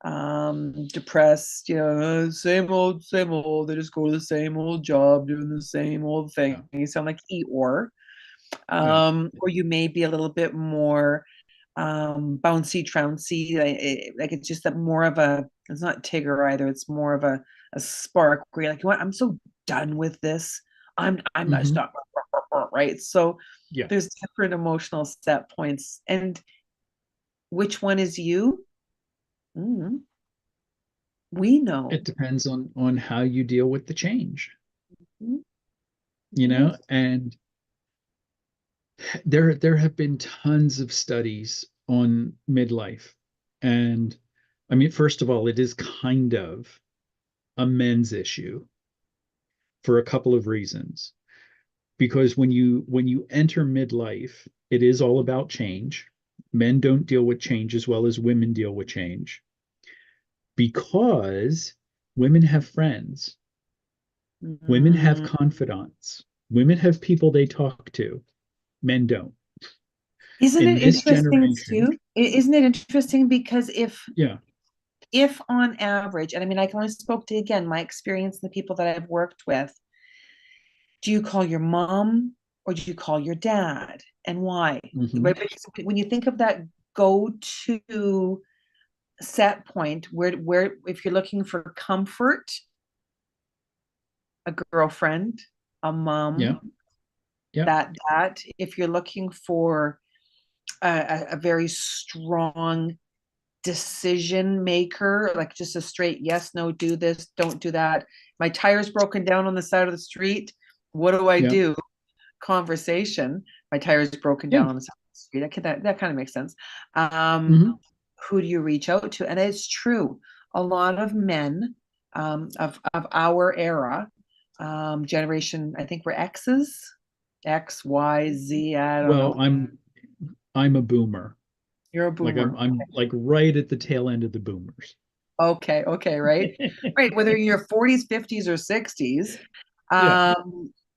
depressed, same old, same old. They just go to the same old job, doing the same old thing. Yeah. You sound like Eeyore. Yeah. Or you may be a little bit more bouncy, trouncy. Like it's just that more of a, it's not Tigger either. It's more of a spark where you're like, you know what? I'm so done with this. I'm not Hmm. stop, right? So Yeah. there's different emotional set points. And which one is you? Mm, we know. It depends on how you deal with the change, Mm, it is. and there have been tons of studies on midlife. And I mean, first of all, it is kind of a men's issue for a couple of reasons. Because when you enter midlife, it is all about change. Men don't deal with change as well as women deal with change because women have friends, women have Mm. confidants, women have people they talk to. Men don't. Isn't In it this interesting generation, too? Isn't it interesting because yeah. if on average, and I mean, I can only spoke to again my experience and the people that I've worked with, do you call your mom or do you call your dad, and why? Hmm. Right? Because when you think of that go-to set point, where if you're looking for comfort, a girlfriend, a Yeah. mom, Yeah. that if you're looking for a very strong decision maker, like just a straight yes, no, do this, don't do that. My tire's broken down on the side of the street. What do I Yeah. do? Conversation. My tire's broken Yeah. down on the side of the street. That kind of makes sense. Um, Hmm. who do you reach out to? And it's true. a lot of men of our era, generation, I think we're X's, X, Y, Z, I don't Well, know. I'm a boomer. You're a Like boomer. I'm like right at the tail end of the boomers. Okay, okay, right. Right, whether in your 40s, 50s, or 60s, Yeah.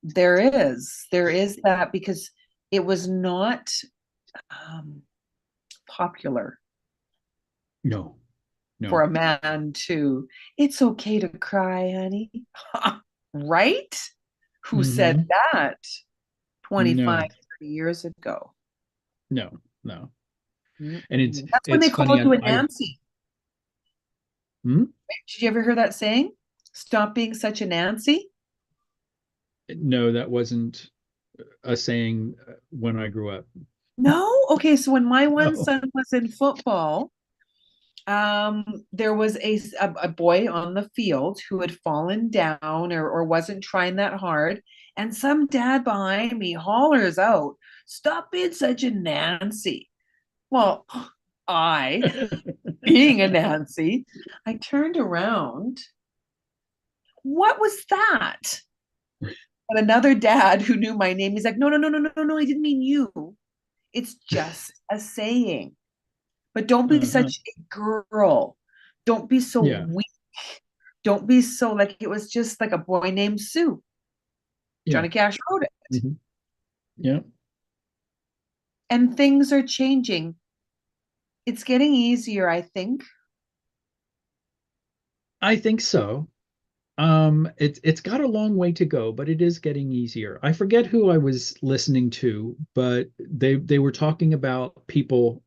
there is that because it was not um, popular No, for no. a man to, it's okay to cry, honey. Right? Who said Hmm. that 25, No, 30 years ago? no, no. And That's when it's they funny. called you a Nancy. Hmm? Did you ever hear that saying? Stop being such a Nancy. No, that wasn't a saying when I grew up. No? Okay, so when my one No. son was in football, there was a boy on the field who had fallen down or wasn't trying that hard. And some dad behind me hollers out, "Stop being such a Nancy." Well, I, being a Nancy, I turned around. What was that? And another dad who knew my name, he's like, "No, no, no, no, no, no, I didn't mean you. It's just a saying. But don't be Uh-huh. such a girl. Don't be so Yeah. weak. Don't be so like it was just like a boy named Sue. Yeah. Johnny Cash wrote it. Hmm. Yeah. And things are changing. It's getting easier, I think. I think so. It's got a long way to go, but it is getting easier. I forget who I was listening to, but they were talking about people,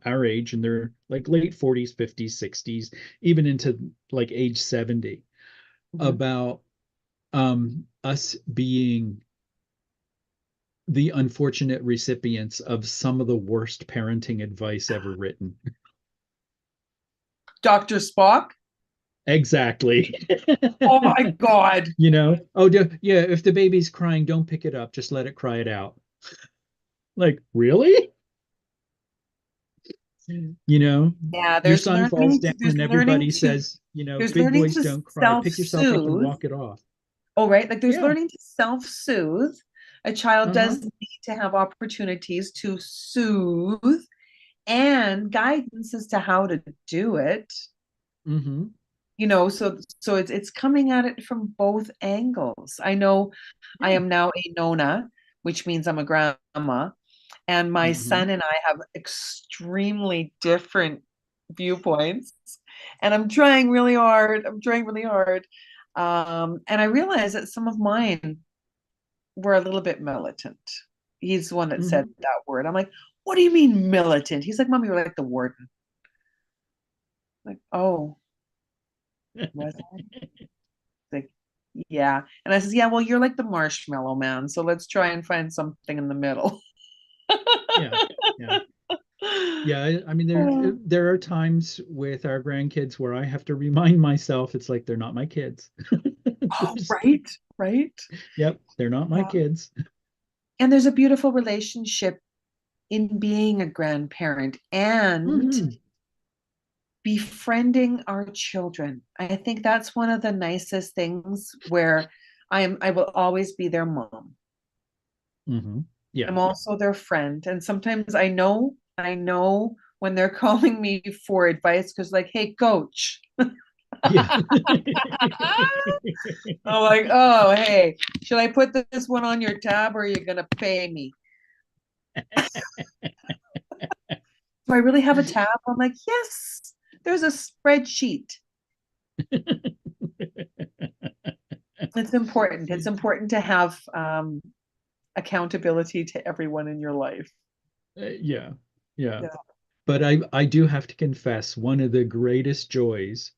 our age and they're like late 40s, 50s, 60s, even into like age 70, Mhm. about us being the unfortunate recipients of some of the worst parenting advice ever written. Dr. Spock. Exactly. Oh my God. Oh, yeah, if the baby's crying, don't pick it up, just let it cry it out. Like, really? Yeah, Your son falls down there's and everything everybody to says, there's big learning boys to don't cry. Pick yourself up and self-soothe. walk it off. Oh, right. Like there's Yeah. learning to self-soothe. A child Uh-huh. does need to have opportunities to soothe and guidance as to how to do it. Mm-hmm. So it's coming at it from both angles. I know I Yeah. am now a nona, which means I'm a grandma, and my Mm-hmm. son and I have extremely different viewpoints, and I'm trying really hard. I'm trying really hard. And I realize that some of mine were a little bit militant. He's the one that said Mm-hmm. that word. I'm like, what do you mean militant? He's like, Mommy, you're like the warden. I'm like, oh, was I? Like, yeah. And I says, yeah, well, you're like the marshmallow man. So let's try and find something in the middle. Yeah. Yeah. Yeah. I mean, there are times with our grandkids where I have to remind myself it's like they're not my kids. Oh, right, right. Yep, they're not my Yeah. kids. And there's a beautiful relationship in being a grandparent and Hmm. befriending our children. I think that's one of the nicest things where I will always be their mom. Hmm. Yeah. I'm also their friend. And sometimes I know when they're calling me for advice because like, hey, coach. Yeah. I'm like, oh, hey, should I put this one on your tab or are you gonna pay me? Do I really have a tab? I'm like, yes, there's a spreadsheet. It's important. It's important to have accountability to everyone in your life. Yeah. Yeah. Yeah. But I do have to confess, one of the greatest joys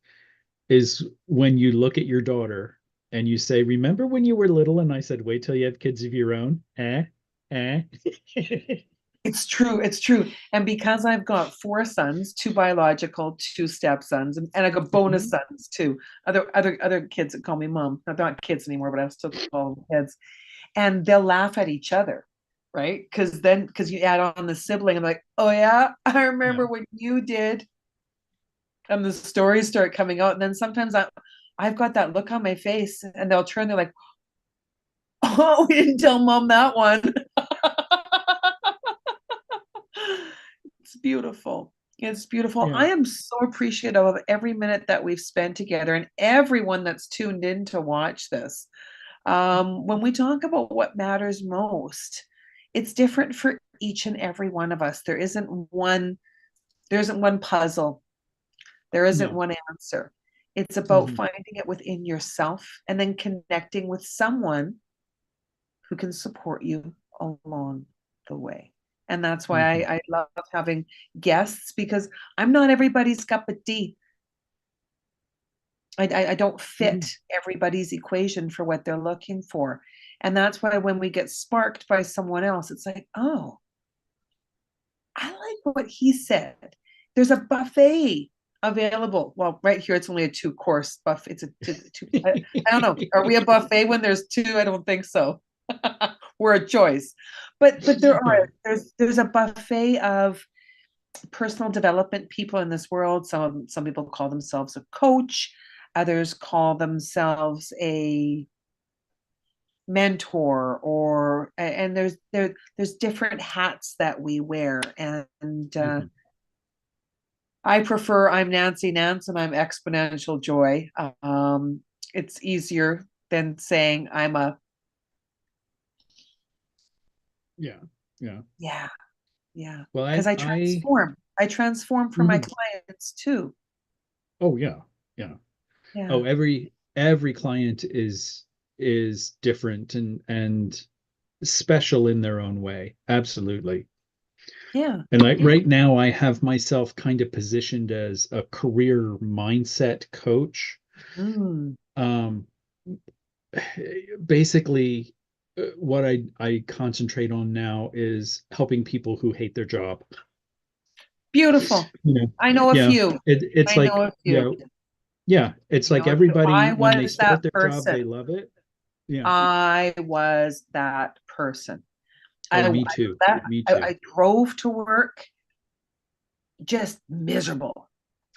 is when you look at your daughter and you say, "Remember when you were little?" And I said, "Wait till you have kids of your own." Eh. It's true. It's true. And because I've got four sons, two biological, two stepsons, and I got bonus Mhm. sons too. Other kids that call me mom. Not not kids anymore, but I still call them kids. And they'll laugh at each other, right? Because you add on the sibling, I'm like, oh yeah, I Yeah. remember when you did. and the stories start coming out. And then sometimes I've got that look on my face, and they'll turn, they're like, oh, we didn't tell mom that one. It's beautiful. It's beautiful. Yeah. I am so appreciative of every minute that we've spent together and everyone that's tuned in to watch this. When we talk about what matters most, it's different for each and every one of us. There isn't one puzzle. There isn't No. one answer. It's about Hmm. finding it within yourself and then connecting with someone who can support you along the way. And that's why Hmm. I love having guests, because I'm not everybody's cup of tea. I don't fit Hmm. everybody's equation for what they're looking for. And that's why when we get sparked by someone else, it's like, oh, I like what he said. There's a buffet available. Well, right here, it's only a two-course buffet. It's a two, I don't know. Are we a buffet when there's two? I don't think so. We're a choice. But Yeah. there's a buffet of personal development people in this world. Some people call themselves a coach, others call themselves a mentor, or and there's different hats that we wear. And Hmm. I prefer I'm Nancy Nance and I'm exponential joy. It's easier than saying I'm a, Yeah. Yeah. yeah, yeah, Well, because I transform for my mhm. clients too. Oh yeah. Yeah. Yeah, Oh, every client is different and special in their own way. Absolutely. yeah. And like right now, I have myself kind of positioned as a career mindset coach. Mm. Um, basically, what I concentrate on now is helping people who hate their job. Beautiful. You know, I know a yeah, few. it's I know like, a few. yeah, yeah, it's I like know a few. everybody I when they was start that their job, they person. love it. Yeah. I was that person. Oh, I me too. that Me too. I drove to work just miserable.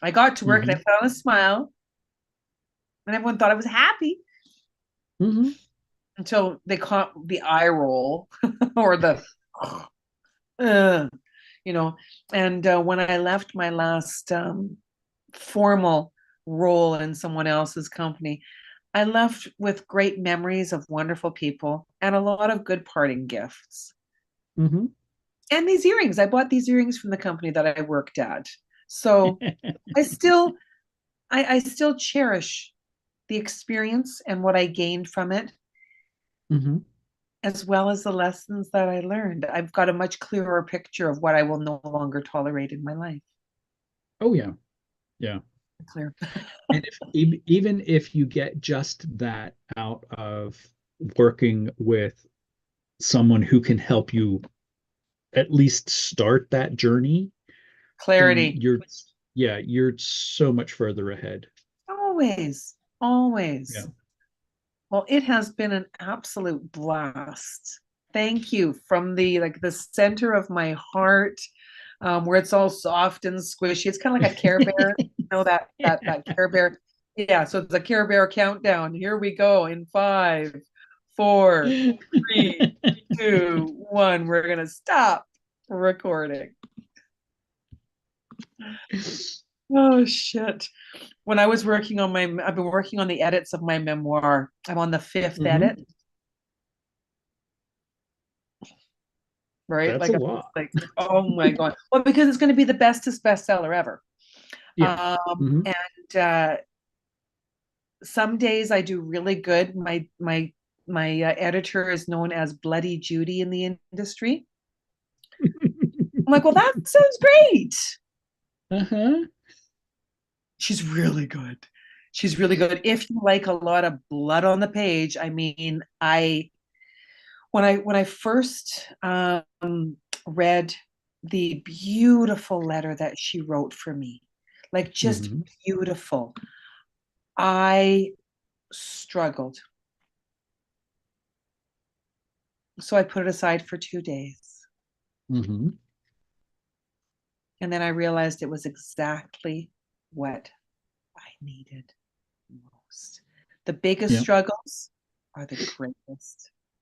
I got to work and I Hmm. put on a smile, and everyone thought I was happy Hmm. until they caught the eye roll or the, uh, you know. And when I left my last formal role in someone else's company, I left with great memories of wonderful people and a lot of good parting gifts. Hmm. And these earrings, I bought these earrings from the company that I worked at. So I still, I still cherish the experience and what I gained from it, Hmm. as well as the lessons that I learned. I've got a much clearer picture of what I will no longer tolerate in my life. Oh yeah. Yeah. Clear. And if even if you get just that out of working with someone who can help you at least start that journey, then Clarity. yeah, you're so much further ahead. Always, Yeah. always. Well, it has been an absolute blast. Thank you from the center of my heart, where it's all soft and squishy. It's kind of like a Care Bear, that Care Bear. Yeah, so it's a Care Bear countdown. Here we go in 5, 4, 3, 2, 1. We're gonna stop recording. Oh shit. When I was working on I've been working on the edits of my memoir. I'm on the fifth Hmm. edit. Right? That's a Like I was lot. like, oh my God. Well, because it's going to be the bestest bestseller ever. Yeah. Hmm. And some days I do really good. My editor is known as Bloody Judy in the industry. I'm like, well, that sounds great. Uh-huh. She's really good. She's really good. If you like a lot of blood on the page, I mean, I when I first read the beautiful letter that she wrote for me, like just Hmm. beautiful, I struggled. So I put it aside for 2 days. Hmm. And then I realized it was exactly what I needed most. The biggest Yeah. struggles are the greatest.